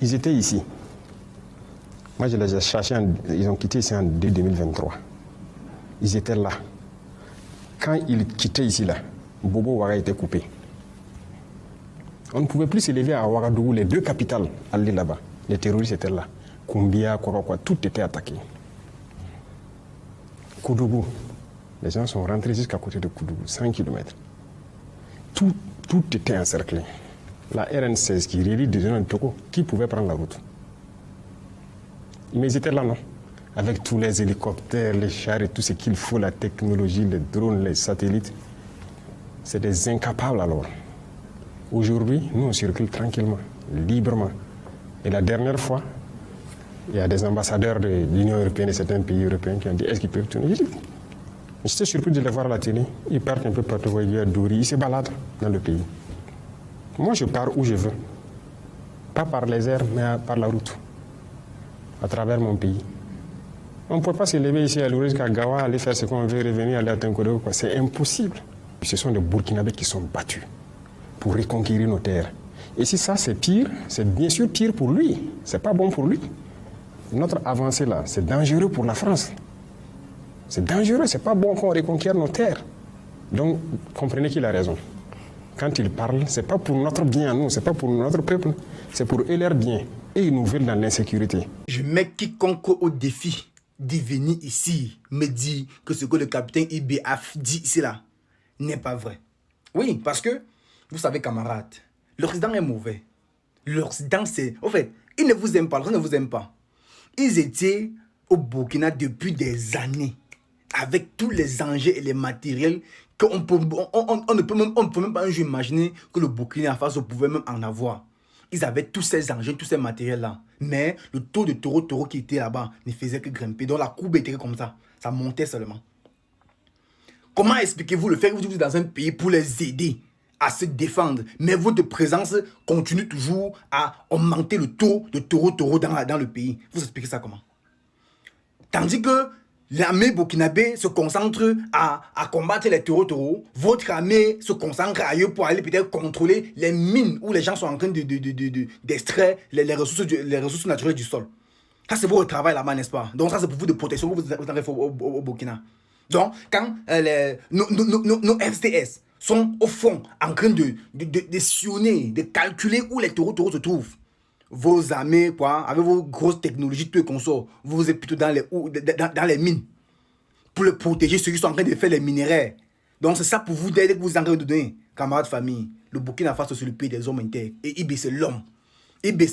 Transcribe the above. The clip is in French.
Ils étaient ici. Moi, je les ai cherchés, ils ont quitté ici en 2023. Ils étaient là. Quand ils quittaient ici, là, Bobo Ouaga était coupé. On ne pouvait plus s'élever à Ouagadougou, les deux capitales, aller là-bas. Les terroristes étaient là. Koumbia, Korokwa, tout était attaqué. Koudougou, les gens sont rentrés jusqu'à côté de Koudougou, 100 km. Tout était encerclé. La RN16 qui relie des zones de Toko, qui pouvait prendre la route? Mais ils étaient là, non? Avec tous les hélicoptères, les chars et tout ce qu'il faut, la technologie, les drones, les satellites. C'est des incapables alors. Aujourd'hui, nous on circule tranquillement, librement. Et la dernière fois, il y a des ambassadeurs de l'Union européenne et certains pays européens qui ont dit est-ce qu'ils peuvent tourner? J'étais surpris de les voir à la télé. Ils partent un peu partout, à Douri, ils se baladent dans le pays. Moi, je pars où je veux. Pas par les airs, mais par la route. À travers mon pays. On ne peut pas se lever ici à Lourdes, jusqu'à Gawa, aller faire ce qu'on veut, revenir, aller à Tinkodo. C'est impossible. Ce sont des Burkinabés qui sont battus pour reconquérir nos terres. Et si ça, c'est pire, c'est bien sûr pire pour lui. C'est pas bon pour lui. Notre avancée là, c'est dangereux pour la France. C'est dangereux, c'est pas bon qu'on reconquiert nos terres. Donc, comprenez qu'il a raison. Quand il parle, c'est pas pour notre bien à nous, c'est pas pour notre peuple, c'est pour eux leur bien. Et ils nous veulent dans l'insécurité. Je mets quiconque au défi d'y venir ici me dit que ce que le capitaine IBF dit ici là n'est pas vrai. Oui, parce que, vous savez camarades, l'Occident est mauvais. L'Occident c'est... En fait, ils ne vous aiment pas, ils ne vous aiment pas. Ils étaient au Burkina depuis des années, avec tous les enjeux et les matériels qu'on ne peut même pas un jour imaginer que le Burkina Faso pouvait même en avoir. Ils avaient tous ces engins, tous ces matériels-là. Mais le taux de taureau qui était là-bas ne faisait que grimper. Donc la courbe était comme ça. Ça montait seulement. Comment expliquez-vous le fait que vous êtes dans un pays pour les aider à se défendre, mais votre présence continue toujours à augmenter le taux de taureau dans le pays? Vous expliquez ça comment? Tandis que l'armée burkinabé se concentre à combattre les taureaux, votre armée se concentre ailleurs pour aller peut-être contrôler les mines où les gens sont en train d'extraire les ressources naturelles du sol. Ça, c'est votre travail là-bas, n'est-ce pas? Donc ça, c'est pour vous de protection que vous en faites au Burkina. Donc, quand nos FCS sont au fond en train de sillonner, de calculer où les taureaux se trouvent, vos armées, avec vos grosses technologies, tout et consorts, vous êtes plutôt dans les mines pour le protéger, ceux qui sont en train de faire les minerais. Donc c'est ça pour vous d'aider que vous êtes en train de donner. Camarades, famille, le Burkina Faso c'est le pays des hommes inter. Et IB c'est l'homme. IB